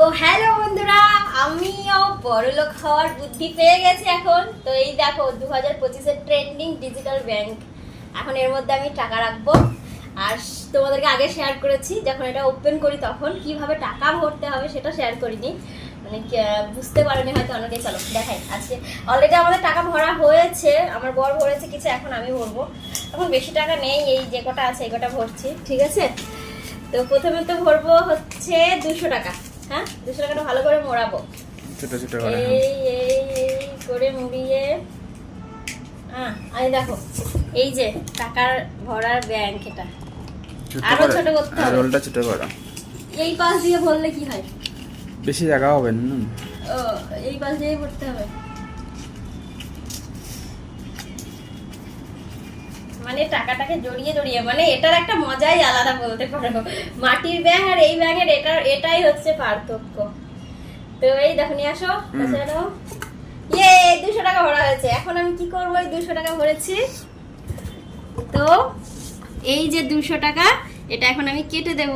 তো হ্যালো বন্ধুরা, আমিও বড়লোক হওয়ার বুদ্ধি পেয়ে গেছি এখন। তো এই দেখো 2025-এর ট্রেন্ডিং ডিজিটাল ব্যাংক। এখন এর মধ্যে আমি টাকা রাখবো। আর তোমাদেরকে আগে শেয়ার করেছি, যখন এটা ওপেন করি তখন কিভাবে টাকা ভরতে হবে সেটা শেয়ার করিনি, মানে বুঝতে পারেনি হয়তো অনেকে। চলো দেখাই। আজকে অলরেডি আমাদের টাকা ভরা হয়েছে, আমার বর ভরেছে কিছু, এখন আমি ভরবো। এখন বেশি টাকা নেই, এই যে কটা আছে এই কটা ভরছি, ঠিক আছে? তো প্রথমে তো ভরবো হচ্ছে 200 টাকা। হ্যাঁ, 200 টাকাটা ভালো করে মোড়াবো, ছোট ছোট করে। এই করে মুড়িয়ে। এই দেখো, এই যে টাকার ভরার ব্যাংক, এটা আরো ছোট করতে হবে। রোলটা ছোট করো। এই পাশ দিয়ে ভরলে কি হয়? বেশি জায়গা হবে না। ও, এই পাশ দিয়েই ভরতে হবে। মানে টাকাটাকে জড়িয়ে জড়িয়ে, মানে এটার একটা মজাই আলাদা বলতে পারো। মাটির ব্যাঙ আর এই ব্যাঙের এটাই হচ্ছে পার্থক্য। তো এই দেখো, নিয়ে আসো। ইয়ে, 200 টাকা ভরা হয়েছে। এখন আমি কি করবো? এই 200 টাকা ভরেছি, তো এই যে 200 টাকা, এটা এখন আমি কেটে দেব।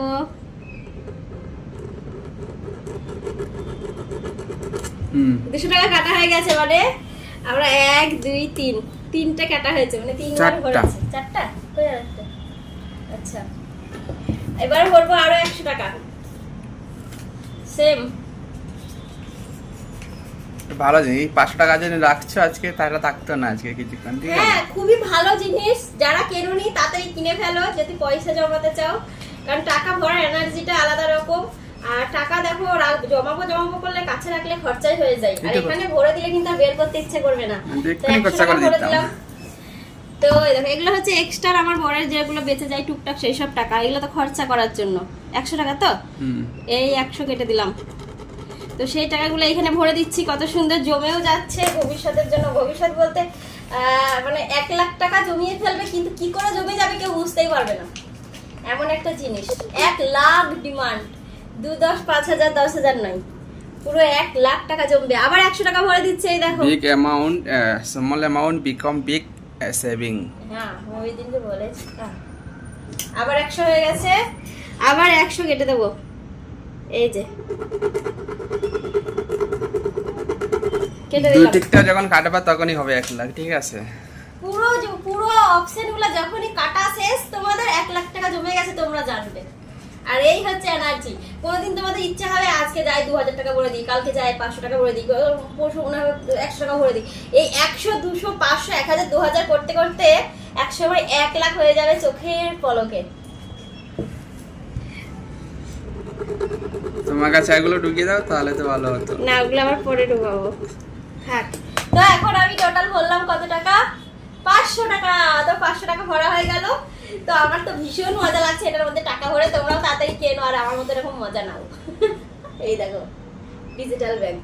হুম, 200 টাকা কাটা হয়ে গেছে, মানে আমরা 1 2 3 তিনটা কাটা হয়েছে, মানে 3 বার ভরেছে। 4টা কই আর একটা? আচ্ছা, এবার ভরবো আরো 100 টাকা, সেম। ভালো জিনিস। 500 টাকা যদি রাখছো আজকে, তাহলে থাকতো না আজকে কিছুক্ষণ, ঠিক আছে? হ্যাঁ, খুবই ভালো জিনিস। যারা কেননি তাড়াতাড়ি কিনে ফেলো যদি পয়সা জমাতে চাও, কারণ টাকা ভরার এনার্জিটা আলাদা রকম। আর টাকা দেখো, জমাবো করলে কাছে রাখলে খরচাই হয়ে যায়, আর এখানে ভরে দিলে কিন্তু আর বের করতে ইচ্ছে করবে না। তো 100 টাকা ভরে দিলাম। তো এই দেখো, এগুলো হচ্ছে এক্সট্রা আমার বরের যেগুলো বেঁচে যায় টুকটাক, সেই সব টাকা। এগুলো তো খরচা করার জন্য। 100 টাকা তো, এই 100 কেটে দিলাম। তো সেই টাকাগুলো এখানে ভরে দিচ্ছি, কত সুন্দর জমেও যাচ্ছে ভবিষ্যতের জন্য। ভবিষ্যৎ বলতে মানে 1 লাখ টাকা জমিয়ে ফেলবে, কিন্তু কি করে জমে যাবে কেউ বুঝতেই পারবে না, এমন একটা জিনিস। 1 লাখ ডিমান্ড, 2 10 5,000 10,000 নয়, পুরো 1 লাখ টাকা জমবে। আবার 100 টাকা ভরে দিচ্ছে, এই দেখো। Big amount, small amount become big saving. হ্যাঁ, ওই দিন তো বলেছি। আবার 100 হয়ে গেছে, আবার 100 কেটে দেবো। এই যে কেটে দুই দিলাম। টিকটা যখন কাটবা তখনই হবে 1 লাখ, ঠিক আছে? পুরো অপশনগুলো যখনই কাটা শেষ, তোমাদের 1 লাখ টাকা জমে গেছে, তোমরা জানবে। আর এই হচ্ছে এনার্জি। কোনোদিন তোমাদের ইচ্ছা হবে আজকে যাই 2000 টাকা ভরে দিই, কালকে যাই 500 টাকা ভরে দিই, পরশু মনে হবে 100 টাকা ভরে দিই। এই 100 200 500 1000 2000 করতে করতে একসময় 1 লাখ হয়ে যাবে চোখের পলকে। তোমার কাছে এগুলো ঢুকিয়ে দাও, তাহলে তো ভালো হতো। না, ওগুলো আবার পরে ঢুকাবো। থাক। তো এখন আমি টোটাল ভরলাম কত টাকা? 500 টাকা। তো 500 টাকা ভরা হয়ে গেল। তো আমার তো ভীষণ মজা লাগছে এটার মধ্যে টাকা ভরে। তোমরাও তাড়াতাড়ি কেনো আর আমার মতো এরকম মজা নাও। এই দেখো, ডিজিটাল ব্যাংক।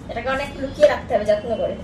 এটাকে অনেক লুকিয়ে রাখতে হবে যত্ন করে।